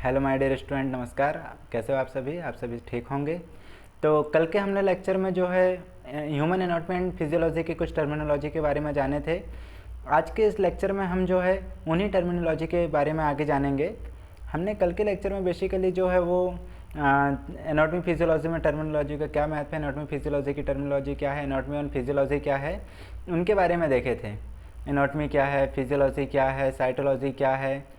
Hello my dear student, नमस्कार। कैसे हो आप सभी ठीक होंगे। तो कल के हमने लेक्चर में जो है ह्यूमन एनाटॉमी एंड फिजियोलॉजी की कुछ टर्मिनोलॉजी के बारे में जाने थे। आज के इस लेक्चर में हम जो है उन्हीं टर्मिनोलॉजी के बारे में आगे जानेंगे। हमने कल के लेक्चर में बेसिकली जो है वो एनाटॉमी फिजियोलॉजी में टर्मिनोलॉजी का क्या महत्व है, एनाटॉमी फिजियोलॉजी की टर्मिनोलॉजी क्या है, एनाटॉमी एंड फिजियोलॉजी क्या है, उनके बारे में देखे थे। एनाटॉमी क्या है, फिजियोलॉजी क्या है, साइटोलॉजी क्या है,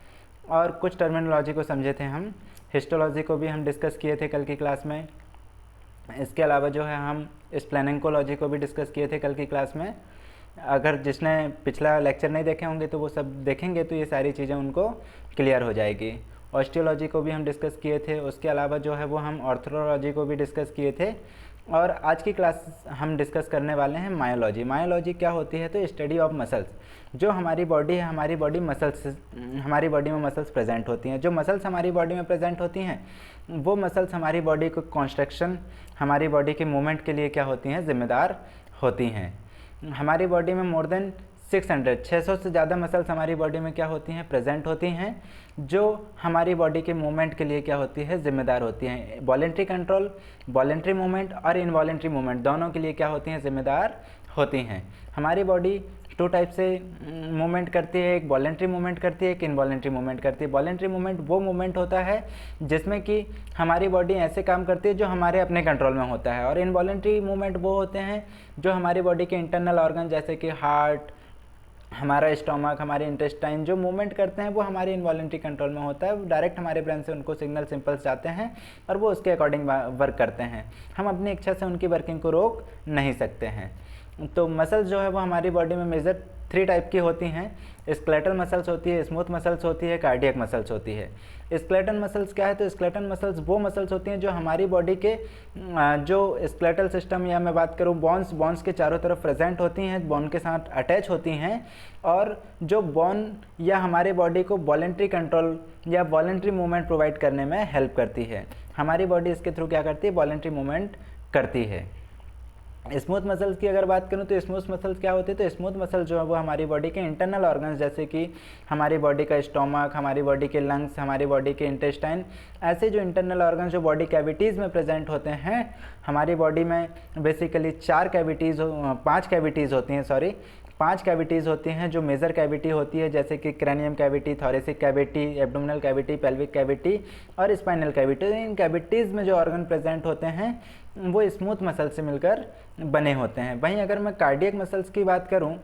और कुछ टर्मिनोलॉजी को समझे थे हम। हिस्टोलॉजी को भी हम डिस्कस किए थे कल की क्लास में। इसके अलावा जो है हम स्प्लेनिंकोलॉजी को भी डिस्कस किए थे कल की क्लास में। अगर जिसने पिछला लेक्चर नहीं देखे होंगे तो वो सब देखेंगे तो ये सारी चीज़ें उनको क्लियर हो जाएगी। ऑस्टियोलॉजी को भी हम डिस्कस किए थे। उसके अलावा जो है वो हम ऑर्थोलॉजी को भी डिस्कस किए थे। और आज की क्लास हम डिस्कस करने वाले हैं मायोलॉजी। मायोलॉजी क्या होती है? तो स्टडी ऑफ मसल्स। जो हमारी बॉडी है, हमारी बॉडी में मसल्स प्रेजेंट होती हैं। जो मसल्स हमारी बॉडी में प्रेजेंट होती हैं वो मसल्स हमारी बॉडी को कॉन्स्ट्रक्शन, हमारी बॉडी के मूवमेंट के लिए क्या होती हैं? जिम्मेदार होती हैं। हमारी बॉडी में मोर देन 600 से ज़्यादा मसल्स हमारी बॉडी में क्या होती हैं? प्रेजेंट होती हैं, जो हमारी बॉडी के मूवमेंट के लिए क्या होती है? जिम्मेदार होती हैं। वॉलेंट्री कंट्रोल, वॉलेंट्री मूवमेंट और इनवॉलेंट्री मूवमेंट दोनों के लिए क्या होती हैं? जिम्मेदार होती हैं। हमारी बॉडी टू टाइप से मूवमेंट करती है, एक वॉलेंट्री मूवमेंट करती है, एक इनवॉलेंट्री मूवमेंट करती है। वॉलेंट्री मूवमेंट वो मूवमेंट होता है जिसमें कि हमारी बॉडी ऐसे काम करती है जो हमारे अपने कंट्रोल में होता है, और इनवॉलेंट्री मूवमेंट वो होते हैं जो हमारी बॉडी के इंटरनल ऑर्गन जैसे कि हार्ट, हमारा स्टोमक, हमारे इंटेस्टाइन जो मूवमेंट करते हैं वो हमारे इनवॉलेंट्री कंट्रोल में होता है। डायरेक्ट हमारे ब्रेन से उनको सिग्नल सिंपल्स जाते हैं और वो उसके अकॉर्डिंग वर्क करते हैं। हम अपनी इच्छा से उनकी वर्किंग को रोक नहीं सकते हैं। तो मसल्स जो है वो हमारी बॉडी में मेजर 3 टाइप की होती हैं। स्केलेटल मसल्स होती है, स्मूथ मसल्स होती है, कार्डियक मसल्स होती है। स्केलेटल मसल्स क्या है? तो स्केलेटल मसल्स वो मसल्स होती हैं जो हमारी बॉडी के जो स्केलेटल सिस्टम, या मैं बात करूँ बोन्स के चारों तरफ प्रेजेंट होती हैं, बोन के साथ अटैच होती हैं, और जो बोन या हमारे बॉडी को वॉलेंट्री कंट्रोल या वॉलेंट्री मूवमेंट प्रोवाइड करने में हेल्प करती है। हमारी बॉडी इसके थ्रू क्या करती है? वॉलेंट्री मूवमेंट करती है। स्मूथ मसल्स की अगर बात करूं तो स्मूथ मसल्स क्या होते हैं? तो स्मूथ मसल जो है वो हमारी बॉडी के इंटरनल ऑर्गन्स जैसे कि हमारी बॉडी का स्टोमक, हमारी बॉडी के लंग्स, हमारी बॉडी के इंटेस्टाइन, ऐसे जो इंटरनल ऑर्गन्स जो बॉडी कैविटीज़ में प्रेजेंट होते हैं। हमारी बॉडी में बेसिकली 5 कैविटीज़ होती हैं, 5 कैविटीज़ होती हैं। जो मेजर कैविटी होती है जैसे कि cranium cavity, thoracic cavity, abdominal cavity, pelvic cavity और स्पाइनल कैविटी। इन कैविटीज़ में जो ऑर्गन प्रेजेंट होते हैं वो स्मूथ मसल से मिलकर बने होते हैं। वहीं अगर मैं कार्डियक मसल्स की बात करूं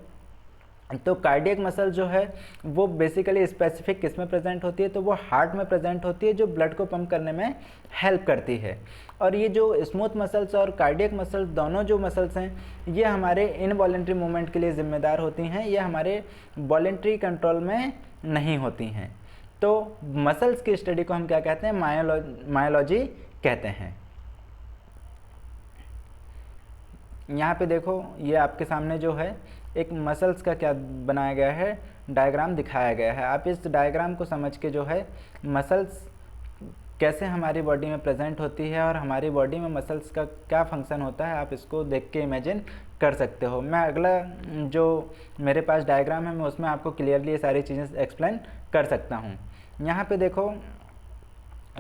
तो कार्डियक मसल जो है वो बेसिकली स्पेसिफिक किस में प्रेजेंट होती है? तो वो हार्ट में प्रेजेंट होती है, जो ब्लड को पंप करने में हेल्प करती है। और ये जो स्मूथ मसल्स और कार्डियक मसल्स दोनों जो मसल्स हैं ये हमारे इनवॉलेंट्री मूवमेंट के लिए ज़िम्मेदार होती हैं, ये हमारे वॉलेंट्री कंट्रोल में नहीं होती हैं। तो मसल्स की स्टडी को हम क्या कहते हैं? मायोलॉजी कहते हैं। यहाँ पे देखो, ये आपके सामने जो है एक मसल्स का क्या बनाया गया है? डायग्राम दिखाया गया है। आप इस डायग्राम को समझ के जो है मसल्स कैसे हमारी बॉडी में प्रेजेंट होती है और हमारी बॉडी में मसल्स का क्या फंक्शन होता है, आप इसको देख के इमेजिन कर सकते हो। मैं अगला जो मेरे पास डायग्राम है मैं उसमें आपको क्लियरली ये सारी चीज़ें एक्सप्लेन कर सकता हूँ। यहाँ पे देखो,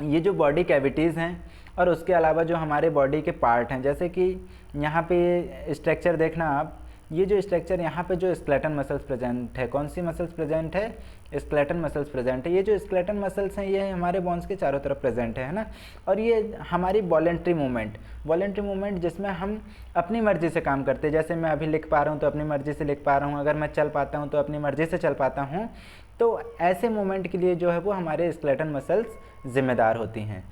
ये जो बॉडी कैविटीज़ हैं और उसके अलावा जो हमारे बॉडी के पार्ट हैं, जैसे कि यहाँ पे ये स्ट्रक्चर देखना आप, ये जो स्ट्रक्चर यहाँ पे जो स्केलेटन मसल्स प्रेजेंट है, कौन सी मसल्स प्रेजेंट है? स्केलेटन मसल्स प्रेजेंट है। ये जो स्केलेटन मसल्स हैं ये हमारे बोन्स के चारों तरफ प्रेजेंट है ना। और ये हमारी वॉलेंट्री मूवमेंट जिसमें हम अपनी मर्जी से काम करते हैं। जैसे मैं अभी लिख पा रहा हूँ तो अपनी मर्जी से लिख पा रहा हूँ, अगर मैं चल पाता हूँ तो अपनी मर्जी से चल पाता हूँ। तो ऐसे मूवमेंट के लिए जो है वो हमारे स्केलेटन मसल्स जिम्मेदार होती हैं।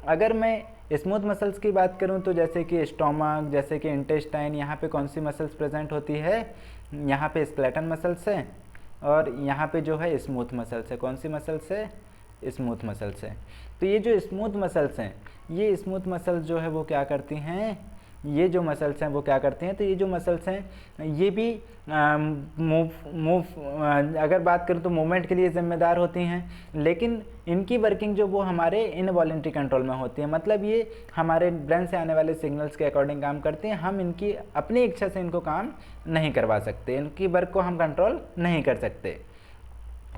अगर मैं स्मूथ मसल्स की बात करूं तो जैसे कि स्टोमक, जैसे कि इंटेस्टाइन, यहाँ पे कौन सी मसल्स प्रेजेंट होती है? यहाँ पे स्केलेटन मसल्स है और यहाँ पे जो है स्मूथ मसल्स है। कौन सी मसल्स है? स्मूथ मसल्स है। तो ये जो स्मूथ मसल्स हैं, ये स्मूथ मसल्स जो है वो क्या करती हैं? ये जो मसल्स हैं वो क्या करती हैं? तो ये जो मसल्स हैं ये भी अगर बात करूँ तो मूवमेंट के लिए ज़िम्मेदार होती हैं, लेकिन इनकी वर्किंग जो वो हमारे इनवॉलेंट्री कंट्रोल में होती है। मतलब ये हमारे ब्रेन से आने वाले सिग्नल्स के अकॉर्डिंग काम करते हैं। हम इनकी अपनी इच्छा से इनको काम नहीं करवा सकते, इनकी वर्क को हम कंट्रोल नहीं कर सकते।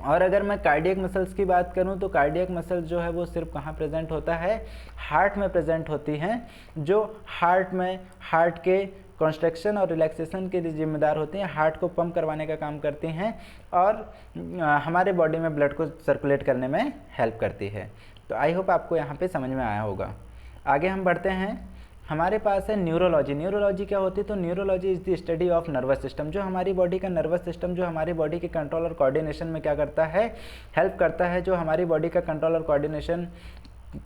और अगर मैं कार्डियक मसल्स की बात करूं तो कार्डियक मसल्स जो है वो सिर्फ कहाँ प्रेजेंट होता है, हार्ट में प्रेजेंट होती हैं, जो हार्ट के कंस्ट्रक्शन और रिलैक्सेशन के लिए जिम्मेदार होती हैं, हार्ट को पंप करवाने का काम करती हैं और हमारे बॉडी में ब्लड को सर्कुलेट करने में हेल्प करती है। तो आई होप आपको यहाँ पे समझ में आया होगा। आगे हम बढ़ते हैं, हमारे पास है न्यूरोलॉजी। न्यूरोलॉजी क्या होती है? तो neurology is the study of nervous system, जो हमारी बॉडी का नर्वस सिस्टम जो हमारी बॉडी के कंट्रोल और कोऑर्डिनेशन में क्या करता है, हेल्प करता है, जो हमारी बॉडी का कंट्रोल और कोऑर्डिनेशन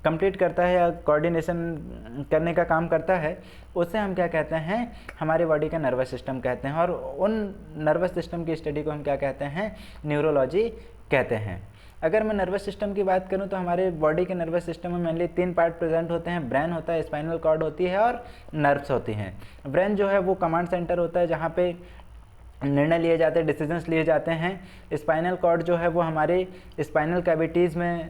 कंप्लीट करता है या कोऑर्डिनेशन करने का काम करता है, उसे हम क्या कहते हैं, हमारी बॉडी का नर्वस सिस्टम कहते हैं। और उन नर्वस सिस्टम की स्टडी को हम क्या कहते हैं, न्यूरोलॉजी कहते हैं। अगर मैं नर्वस सिस्टम की बात करूं तो हमारे बॉडी के नर्वस सिस्टम में मेनली 3 पार्ट प्रेजेंट होते हैं, ब्रेन होता है, स्पाइनल कॉर्ड होती है और नर्व्स होती हैं। ब्रेन जो है वो कमांड सेंटर होता है जहां पे निर्णय लिए जाते हैं, डिसीजंस लिए जाते हैं। स्पाइनल कॉर्ड जो है वो हमारे स्पाइनल कैविटीज़ में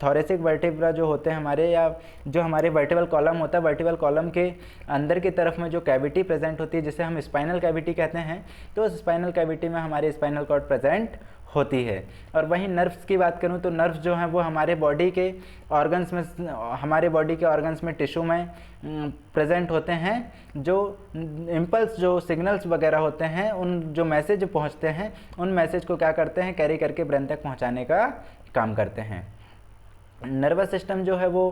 थोरेसिक वर्टिब्रा जो होते हैं हमारे, या जो हमारे वर्टिबल कॉलम होता है, वर्टिबल कॉलम के अंदर की तरफ में जो कैविटी प्रेजेंट होती है जिसे हम स्पाइनल कैविटी कहते हैं, तो उस स्पाइनल कैविटी में हमारे स्पाइनल कॉर्ड प्रेजेंट होती है। और वहीं नर्व्स की बात करूं तो नर्व्स जो हैं वो हमारे बॉडी के ऑर्गन्स में, हमारे बॉडी के ऑर्गन्स में, टिश्यू में प्रेजेंट होते हैं। जो इम्पल्स, जो सिग्नल्स वगैरह होते हैं, उन जो मैसेज पहुंचते हैं, उन मैसेज को क्या करते हैं, कैरी करके ब्रेन तक पहुंचाने का काम करते हैं। नर्वस सिस्टम जो है वो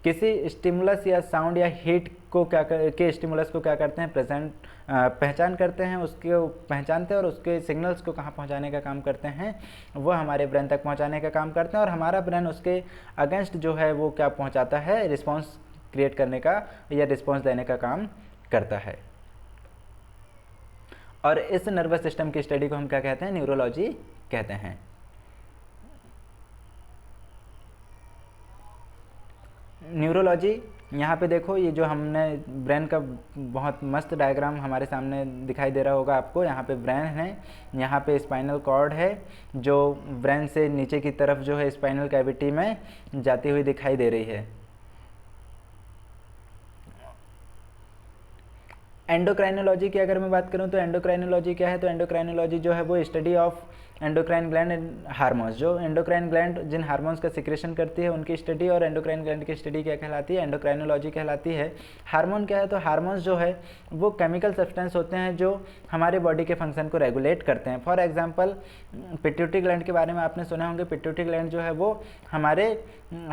किसी स्टिमुलस या साउंड या हीट को के स्टिमुलस को क्या करते हैं, पहचान करते हैं, उसके पहचानते हैं और उसके सिग्नल्स को कहाँ पहुँचाने का काम करते हैं, वो हमारे ब्रेन तक पहुँचाने का काम करते हैं। और हमारा ब्रेन उसके अगेंस्ट जो है वो क्या पहुँचाता है, रिस्पॉन्स क्रिएट करने का या रिस्पॉन्स देने का काम करता है। और इस नर्वस सिस्टम की स्टडी को हम क्या कहते हैं, न्यूरोलॉजी कहते हैं। न्यूरोलॉजी, यहाँ पे देखो ये जो हमने ब्रेन का बहुत मस्त डायग्राम हमारे सामने दिखाई दे रहा होगा आपको। यहाँ पे ब्रेन है, यहाँ पे स्पाइनल कॉर्ड है जो ब्रेन से नीचे की तरफ जो है स्पाइनल कैविटी में जाती हुई दिखाई दे रही है। एंडोक्राइनोलॉजी की अगर मैं बात करूं तो एंडोक्राइनोलॉजी क्या है, तो एंडोक्राइनोलॉजी जो है वो study of endocrine gland and hormones, जो एंडोक्राइन ग्लैंड जिन हार्मोन्स का सिक्रेशन करती है उनकी स्टडी, और एंडोक्राइन ग्लैंड की स्टडी क्या कहलाती है, एंडोक्राइनोलॉजी कहलाती है। हार्मोन क्या है, तो हार्मोन्स जो है वो केमिकल सब्सटेंस होते हैं जो हमारे बॉडी के फंक्शन को रेगुलेट करते हैं। फॉर एग्जाम्पल पिट्यूटरी ग्लैंड के बारे में आपने सुना होंगे। पिट्यूटरी ग्लैंड जो है वो हमारे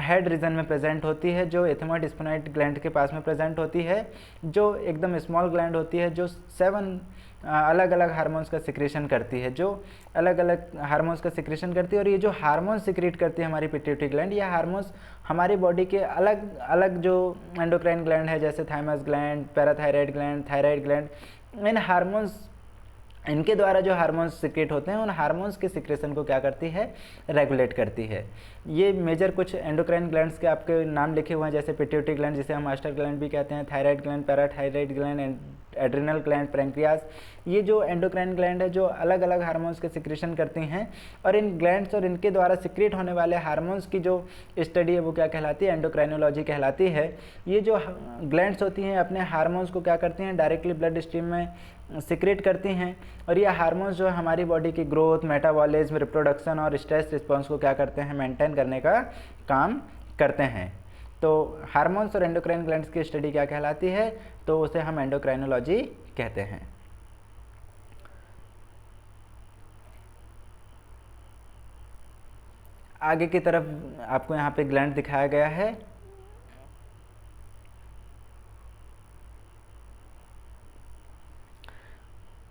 हेड रीजन में प्रेजेंट होती है, जो एथेमॉइड स्फेनॉइड ग्लैंड के पास में प्रेजेंट होती है, जो एकदम स्मॉल ग्लैंड होती है, जो 7 अलग अलग हार्मोन्स का सिक्रेशन करती है, जो अलग अलग हार्मोन्स का सिक्रेशन करती है। और ये जो हार्मोन्स सिक्रेट करती है हमारी पिट्यूटरी ग्लैंड, ये हार्मोन्स हमारी बॉडी के अलग अलग जो एंडोक्राइन ग्लैंड है, जैसे thymus gland, parathyroid gland, thyroid gland, इन हार्मोन्स, इनके द्वारा जो हार्मोन्स सिक्रेट होते हैं, उन हार्मोन्स के सिक्रेशन को क्या करती है, रेगुलेट करती है। ये मेजर कुछ एंडोक्राइन ग्लैंड्स के आपके नाम लिखे हुए हैं, जैसे पिट्यूटरी ग्लैंड जिसे हम मास्टर ग्लैंड भी कहते हैं, thyroid gland, parathyroid gland, adrenal gland, pancreas. ये जो एंडोक्राइन ग्लैंड है जो अलग अलग हार्मोन्स के सिक्रेशन करती हैं, और इन ग्लैंड्स और इनके द्वारा सिक्रेट होने वाले हार्मोन्स की जो स्टडी है वो क्या कहलाती है, एंडोक्राइनोलॉजी कहलाती है। ये जो ग्लैंड्स होती हैं अपने हार्मोन्स को क्या करती हैं, डायरेक्टली ब्लड स्ट्रीम में सिक्रेट करती हैं, और ये हार्मोन्स जो है हमारी बॉडी की ग्रोथ, मेटाबॉलिज्म, रिप्रोडक्शन और स्ट्रेस रिस्पॉन्स को क्या करते हैं, मेंटेन करने का काम करते हैं। तो हार्मोन्स और एंडोक्राइन ग्लैंड्स की स्टडी क्या कहलाती है, तो उसे हम एंडोक्राइनोलॉजी कहते हैं। आगे की तरफ आपको यहाँ पे ग्लैंड दिखाया गया है।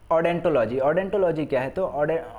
ओडेंटोलॉजी, ओडेंटोलॉजी क्या है, तो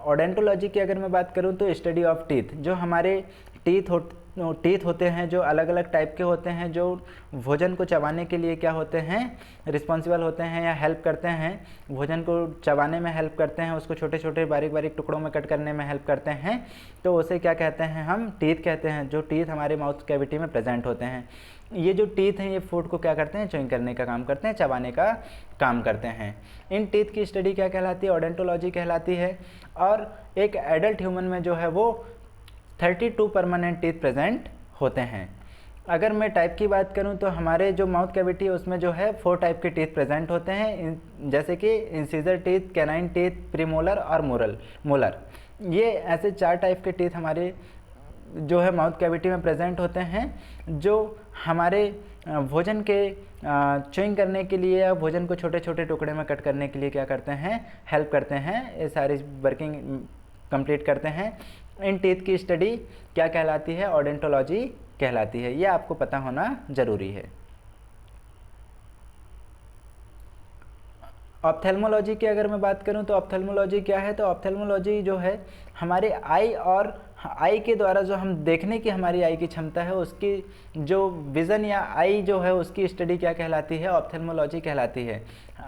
ओडेंटोलॉजी की अगर मैं बात करूं तो स्टडी ऑफ टीथ, जो हमारे टीथ होते हैं जो अलग अलग टाइप के होते हैं, जो भोजन को चबाने के लिए क्या होते हैं, रिस्पॉन्सिबल होते हैं या हेल्प करते हैं, भोजन को चबाने में हेल्प करते हैं, उसको छोटे छोटे बारीक बारीक टुकड़ों में कट करने में हेल्प करते हैं, तो उसे क्या कहते हैं, हम टीथ कहते हैं, जो टीथ हमारे माउथ कैविटी में प्रेजेंट होते हैं। ये जो टीथ हैं ये फूड को क्या करते हैं, च्युइंग करने का काम करते हैं, चबाने का काम करते हैं। इन टीथ की स्टडी क्या कहलाती है, ओडेंटोलॉजी कहलाती है। और एक एडल्ट ह्यूमन में जो है वो 32 परमानेंट टीथ प्रेजेंट होते हैं। अगर मैं टाइप की बात करूं तो हमारे जो माउथ कैविटी है उसमें जो है 4 टाइप के टीथ प्रेजेंट होते हैं, जैसे कि incisor teeth, canine teeth, premolar और मोलर। ये ऐसे 4 टाइप के टीथ हमारे जो है माउथ कैविटी में प्रेजेंट होते हैं, जो हमारे भोजन के च्युइंग करने के लिए या भोजन को छोटे छोटे टुकड़े में कट करने के लिए क्या करते हैं, हेल्प करते हैं, ये सारी वर्किंग कंप्लीट करते हैं। इन टीथ की स्टडी क्या कहलाती है, ओडोंटोलॉजी कहलाती है। ये आपको पता होना ज़रूरी है। ऑप्थेल्मोलॉजी की अगर मैं बात करूं तो ऑप्थेल्मोलॉजी क्या है, तो ऑप्थेल्मोलॉजी जो है हमारे आई और आई के द्वारा जो हम देखने की हमारी आई की क्षमता है, उसकी जो विज़न या आई जो है उसकी स्टडी क्या कहलाती है, ऑप्थेल्मोलॉजी कहलाती है।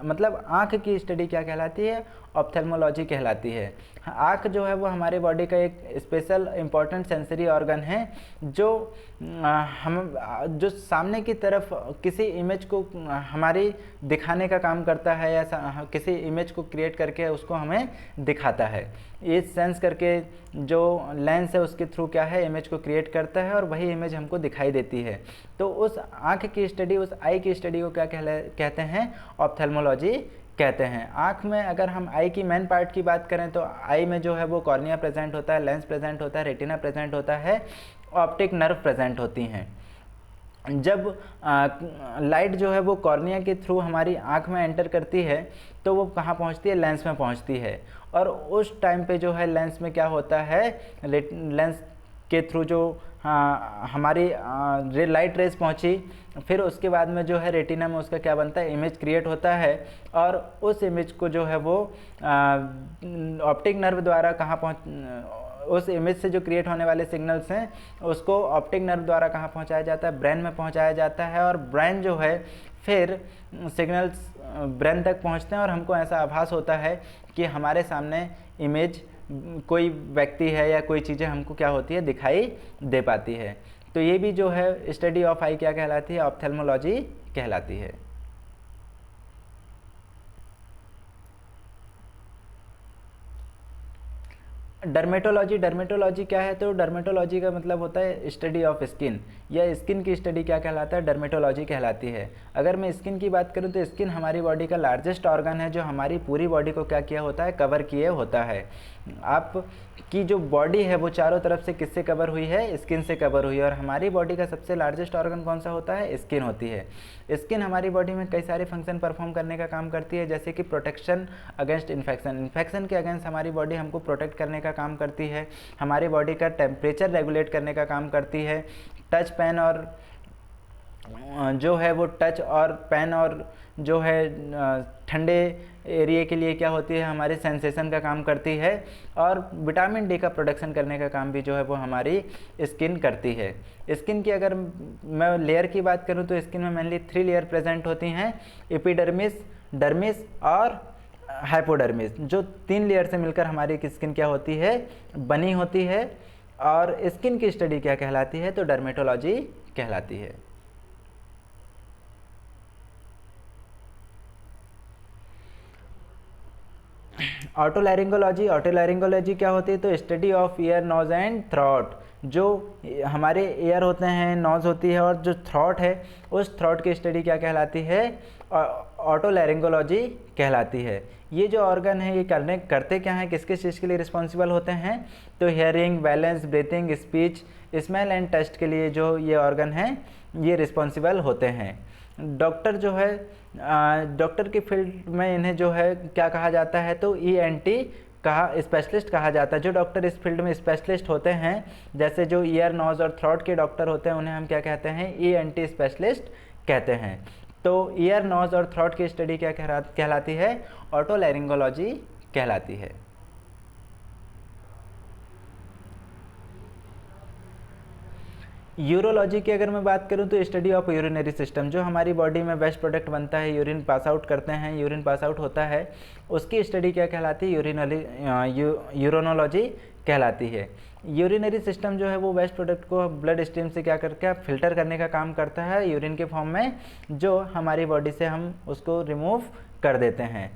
मतलब आँख की स्टडी क्या कहलाती है, ऑप्थेल्मोलॉजी कहलाती है। आँख जो है वो हमारे बॉडी का एक स्पेशल इम्पॉर्टेंट सेंसरी ऑर्गन है, जो हम जो सामने की तरफ किसी इमेज को हमारी दिखाने का काम करता है, या किसी इमेज को क्रिएट करके उसको हमें दिखाता है। ये सेंस करके जो लेंस है उसके थ्रू क्या है, इमेज को क्रिएट करता है और वही इमेज हमको दिखाई देती है। तो उस आँख की स्टडी, उस आई की स्टडी को क्या कहते हैं, ऑप्थेल्मोलॉजी कहते हैं। आँख में अगर हम आई की मेन पार्ट की बात करें तो आई में जो है वो कॉर्निया प्रेजेंट होता है, लेंस प्रेजेंट होता है, रेटिना प्रेजेंट होता है, ऑप्टिक नर्व प्रेजेंट होती हैं। जब लाइट जो है वो कॉर्निया के थ्रू हमारी आँख में एंटर करती है तो वो कहाँ पहुँचती है, लेंस में पहुँचती है। और उस टाइम पे जो है लेंस में क्या होता है, लेंस के थ्रू जो हमारी लाइट रेज पहुंची, फिर उसके बाद में जो है रेटिना में उसका क्या बनता है, इमेज क्रिएट होता है। और उस इमेज को जो है वो ऑप्टिक नर्व द्वारा कहाँ पहुँच, उस इमेज से जो क्रिएट होने वाले सिग्नल्स हैं उसको ऑप्टिक नर्व द्वारा कहाँ पहुँचाया जाता है, ब्रेन में पहुँचाया जाता है। और ब्रेन जो है फिर सिग्नल्स ब्रेन तक पहुँचते हैं और हमको ऐसा आभास होता है कि हमारे सामने इमेज कोई व्यक्ति है या कोई चीज़ें हमको क्या होती है, दिखाई दे पाती है। तो ये भी जो है स्टडी ऑफ आई क्या कहलाती है, ऑप्थेल्मोलॉजी कहलाती है। डर्मेटोलॉजी क्या है, तो डर्मेटोलॉजी का मतलब होता है स्टडी ऑफ स्किन, या स्किन की स्टडी क्या कहलाता है, डर्मेटोलॉजी कहलाती है। अगर मैं स्किन की बात करूं तो स्किन हमारी बॉडी का लार्जेस्ट ऑर्गन है, जो हमारी पूरी बॉडी को क्या किया होता है, कवर किए होता है। आप की जो बॉडी है वो चारों तरफ से किससे कवर हुई है, स्किन से कवर हुई है। और हमारी बॉडी का सबसे लार्जेस्ट ऑर्गन कौन सा होता है, स्किन होती है। स्किन हमारी बॉडी में कई सारे फंक्शन परफॉर्म करने का काम करती है, जैसे कि प्रोटेक्शन अगेंस्ट इन्फेक्शन के अगेंस्ट हमारी बॉडी हमको प्रोटेक्ट करने का काम करती है, हमारी बॉडी का टेम्परेचर रेगुलेट करने का काम करती है, टच पेन और जो है वो टच और पेन और जो है ठंडे एरिया के लिए क्या होती है, हमारे सेंसेशन का काम करती है। और विटामिन डी का प्रोडक्शन करने का काम भी जो है वो हमारी स्किन करती है। स्किन की अगर मैं लेयर की बात करूं तो स्किन में मेनली 3 लेयर प्रेजेंट होती हैं, एपिडर्मिस, डर्मिस और हाइपोडर्मिस। जो 3 लेयर से मिलकर हमारी स्किन क्या होती है, बनी होती है। और स्किन की स्टडी क्या कहलाती है, तो डर्मेटोलॉजी कहलाती है। ऑटोलैरिंगोलॉजी क्या होती है, तो study of ear, nose and throat. जो हमारे ईयर होते हैं, नोज होती है और जो थ्रोट है, उस थ्रोट की स्टडी क्या कहलाती है, ऑटोलैरिंगोलॉजी कहलाती है। ये जो ऑर्गन है ये करते क्या हैं, किस किस चीज़ के लिए रिस्पॉन्सिबल होते हैं, तो hearing, balance, breathing, speech, smell and taste के लिए जो ये ऑर्गन हैं ये रिस्पॉन्सिबल होते हैं। डॉक्टर जो है, डॉक्टर की फील्ड में इन्हें जो है क्या कहा जाता है, तो ENT स्पेशलिस्ट कहा जाता है। जो डॉक्टर इस फील्ड में स्पेशलिस्ट होते हैं, जैसे जो ईयर, नोज और थ्रोट के डॉक्टर होते हैं, उन्हें हम क्या कहते हैं, ENT स्पेशलिस्ट कहते हैं। तो ईयर, नोज और थ्रोट की स्टडी क्या कहलाती है, ऑटोलैरिंगोलॉजी कहलाती है। यूरोलॉजी की अगर मैं बात करूं तो स्टडी ऑफ यूरिनरी सिस्टम। जो हमारी बॉडी में वेस्ट प्रोडक्ट बनता है, यूरिन पास आउट करते हैं, यूरिन पास आउट होता है, उसकी स्टडी क्या कहलाती है, यूरोनोलॉजी कहलाती है। यूरिनरी सिस्टम जो है वो वेस्ट प्रोडक्ट को ब्लड स्ट्रीम से क्या करके फिल्टर करने का काम करता है यूरिन के फॉर्म में, जो हमारी बॉडी से हम उसको रिमूव कर देते हैं।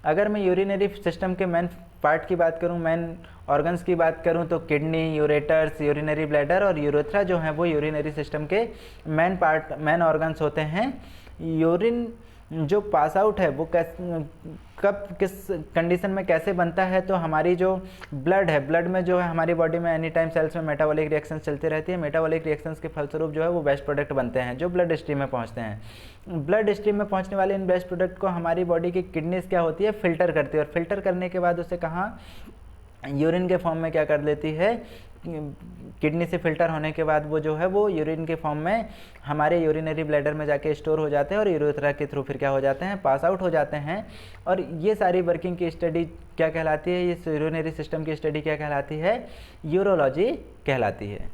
अगर मैं यूरिनरी सिस्टम के मेन पार्ट की बात करूं, मेन ऑर्गन्स की बात करूं, तो किडनी, यूरेटर्स, यूरिनरी ब्लैडर और यूरेथ्रा जो हैं वो यूरिनरी सिस्टम के मेन ऑर्गन्स होते हैं। यूरिन जो पास आउट है वो कब किस कंडीशन में कैसे बनता है, तो हमारी जो ब्लड है, ब्लड में जो है हमारी बॉडी में एनी टाइम सेल्स में मेटाबॉलिक रिएक्शंस चलती रहती है। मेटाबॉलिक रिएक्शंस के फलस्वरूप जो है वो वेस्ट प्रोडक्ट बनते हैं जो ब्लड स्ट्रीम में पहुंचते हैं। ब्लड स्ट्रीम में पहुंचने वाले इन वेस्ट प्रोडक्ट को हमारी बॉडी की किडनीज क्या होती है, फिल्टर करती है, और फिल्टर करने के बाद उसे कहाँ, यूरिन के फॉर्म में क्या कर देती है, किडनी से फिल्टर होने के बाद वो जो है वो यूरिन के फॉर्म में हमारे यूरिनरी ब्लैडर में जाके स्टोर हो जाते हैं और यूरेथ्रा के थ्रू फिर क्या हो जाते हैं, पास आउट हो जाते हैं। और ये सारी वर्किंग की स्टडी क्या कहलाती है, ये यूरिनरी सिस्टम की स्टडी क्या कहलाती है, यूरोलॉजी कहलाती है।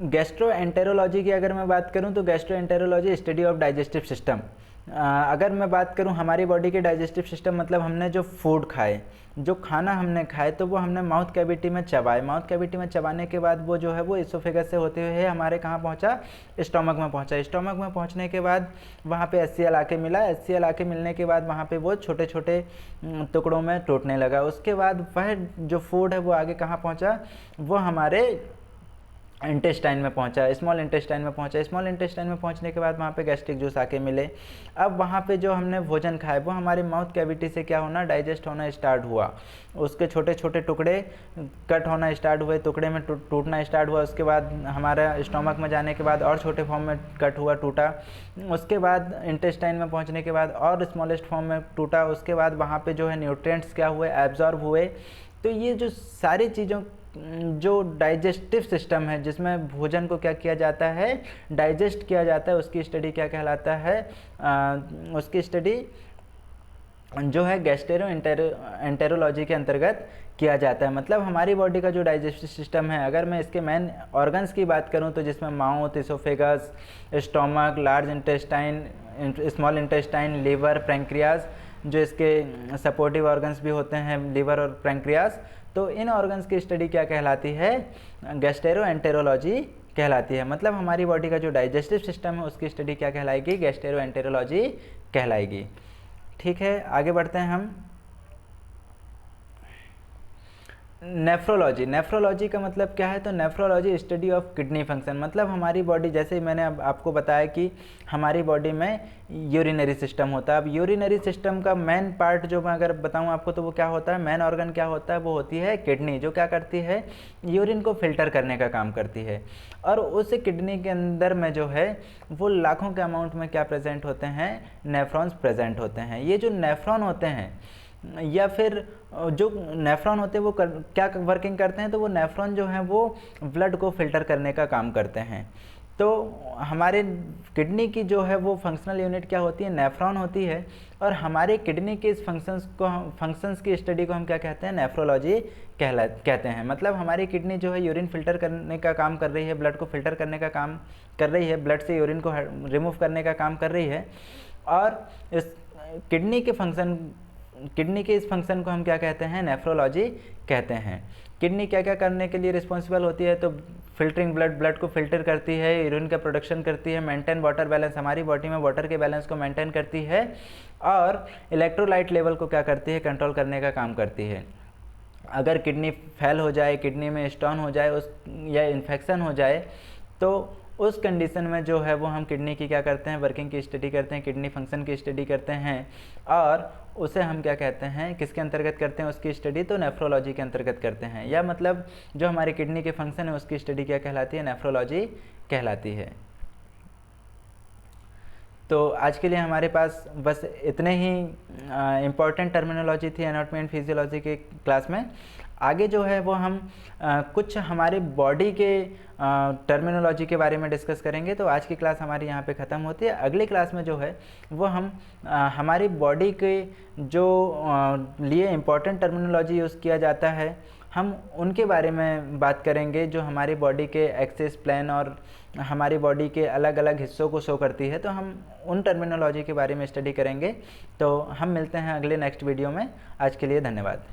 गैस्ट्रोएंटेरोलॉजी की अगर मैं बात करूं तो gastroenterology study of digestive system. अगर मैं बात करूं हमारी बॉडी के डाइजेस्टिव सिस्टम, मतलब हमने जो फूड खाए, जो खाना हमने खाए, तो वो हमने माउथ कैविटी में चबाए, माउथ कैविटी में चबाने के बाद वो जो है वो इसोफेगस से होते हुए हमारे कहाँ पहुँचा, स्टोमक में पहुँचा। स्टोमक में पहुँचने के बाद वहाँ पे HCl आके मिला, HCl आके मिलने के बाद वहाँ पे वो छोटे छोटे टुकड़ों में टूटने लगा। उसके बाद वह जो फूड है वो आगे कहाँ पहुँचा, वो हमारे इंटेस्टाइन में पहुंचा, स्मॉल इंटेस्टाइन में पहुंचा। स्मॉल इंटेस्टाइन में पहुंचने के बाद वहाँ पे गैस्ट्रिक जूस आके मिले। अब वहाँ पे जो हमने भोजन खाए वो हमारे माउथ कैविटी से क्या होना, डाइजेस्ट होना स्टार्ट हुआ। उसके छोटे छोटे टुकड़े कट होना स्टार्ट हुए, टुकड़े में टूटना स्टार्ट हुआ। उसके बाद हमारा स्टोमक में जाने के बाद और छोटे फॉर्म में कट हुआ, टूटा। उसके बाद इंटेस्टाइन में पहुँचने के बाद और स्मॉलेस्ट फॉर्म में टूटा। उसके बाद वहाँ पर जो है न्यूट्रिएंट्स क्या हुए, एब्जॉर्ब हुए। तो ये जो सारी चीज़ों, जो डाइजेस्टिव सिस्टम है जिसमें भोजन को क्या किया जाता है, डाइजेस्ट किया जाता है, उसकी स्टडी क्या कहलाता है, उसकी स्टडी जो है गैस्ट्रोएंटेरोलॉजी के अंतर्गत किया जाता है। मतलब हमारी बॉडी का जो डाइजेस्टिव सिस्टम है, अगर मैं इसके मेन ऑर्गन्स की बात करूं तो जिसमें mouth, oesophagus, stomach, large intestine, small intestine, liver, pancreas, जो इसके सपोर्टिव ऑर्गन्स भी होते हैं, लीवर और पैंक्रियाज, तो इन ऑर्गन्स की स्टडी क्या कहलाती है, गैस्ट्रोएंटेरोलॉजी कहलाती है। मतलब हमारी बॉडी का जो डाइजेस्टिव सिस्टम है उसकी स्टडी क्या कहलाएगी, गैस्ट्रोएंटेरोलॉजी कहलाएगी। ठीक है, आगे बढ़ते हैं हम। नेफ्रोलॉजी, नेफ्रोलॉजी का मतलब क्या है, तो nephrology study of kidney function. मतलब हमारी बॉडी, जैसे मैंने अब आपको बताया कि हमारी बॉडी में यूरिनरी सिस्टम होता है। अब यूरिनरी सिस्टम का मेन पार्ट जो मैं अगर बताऊं आपको तो वो क्या होता है, मेन ऑर्गन क्या होता है, वो होती है किडनी, जो क्या करती है, यूरिन को फिल्टर करने का काम करती है। और उस किडनी के अंदर में जो है वो लाखों के अमाउंट में क्या प्रेजेंट होते हैं, नेफ्रॉन्स प्रेजेंट होते हैं। ये जो नेफ्रॉन होते हैं या फिर जो नेफ्रॉन होते हैं वो क्या वर्किंग करते हैं, तो वो नेफ्रॉन जो है वो ब्लड को फिल्टर करने का काम करते हैं। तो हमारे किडनी की जो है वो फंक्शनल यूनिट क्या होती है, नेफ्रॉन होती है। और हमारे किडनी के इस फंक्शंस की स्टडी को हम क्या कहते हैं, नेफ्रोलॉजी कहते हैं। मतलब हमारी किडनी जो है यूरिन फिल्टर करने का काम कर रही है, ब्लड को फिल्टर करने का काम कर रही है, ब्लड से यूरिन को रिमूव करने का काम कर रही है। और इस किडनी के इस फंक्शन को हम क्या कहते हैं, नेफ्रोलॉजी कहते हैं। किडनी क्या क्या करने के लिए रिस्पॉन्सिबल होती है, तो फिल्टरिंग ब्लड को फिल्टर करती है, यूरिन का प्रोडक्शन करती है, मेंटेन वाटर बैलेंस, हमारी बॉडी में वाटर के बैलेंस को मेंटेन करती है, और इलेक्ट्रोलाइट लेवल को क्या करती है, कंट्रोल करने का काम करती है। अगर किडनी फेल हो जाए, किडनी में स्टोन हो जाए या इन्फेक्शन हो जाए, तो उस कंडीशन में जो है वो हम किडनी की क्या करते हैं, वर्किंग की स्टडी करते हैं, किडनी फंक्शन की स्टडी करते हैं। और उसे हम क्या कहते हैं, किसके अंतर्गत करते हैं उसकी स्टडी, तो नेफ्रोलॉजी के अंतर्गत करते हैं। या मतलब जो हमारी किडनी के फंक्शन है उसकी स्टडी क्या कहलाती है, नेफ्रोलॉजी कहलाती है। तो आज के लिए हमारे पास बस इतने ही इम्पॉर्टेंट टर्मिनोलॉजी थी एनाटॉमी एंड फिजियोलॉजी के क्लास में। आगे जो है वो हम कुछ हमारे बॉडी के टर्मिनोलॉजी के बारे में डिस्कस करेंगे। तो आज की क्लास हमारी यहाँ पे ख़त्म होती है। अगली क्लास में जो है वो हम हमारी बॉडी के जो लिए इम्पॉर्टेंट टर्मिनोलॉजी यूज़ किया जाता है, हम उनके बारे में बात करेंगे, जो हमारी बॉडी के एक्सिस, प्लेन और हमारी बॉडी के अलग अलग हिस्सों को शो करती है। तो हम उन टर्मिनोलॉजी के बारे में स्टडी करेंगे। तो हम मिलते हैं अगले नेक्स्ट वीडियो में। आज के लिए धन्यवाद।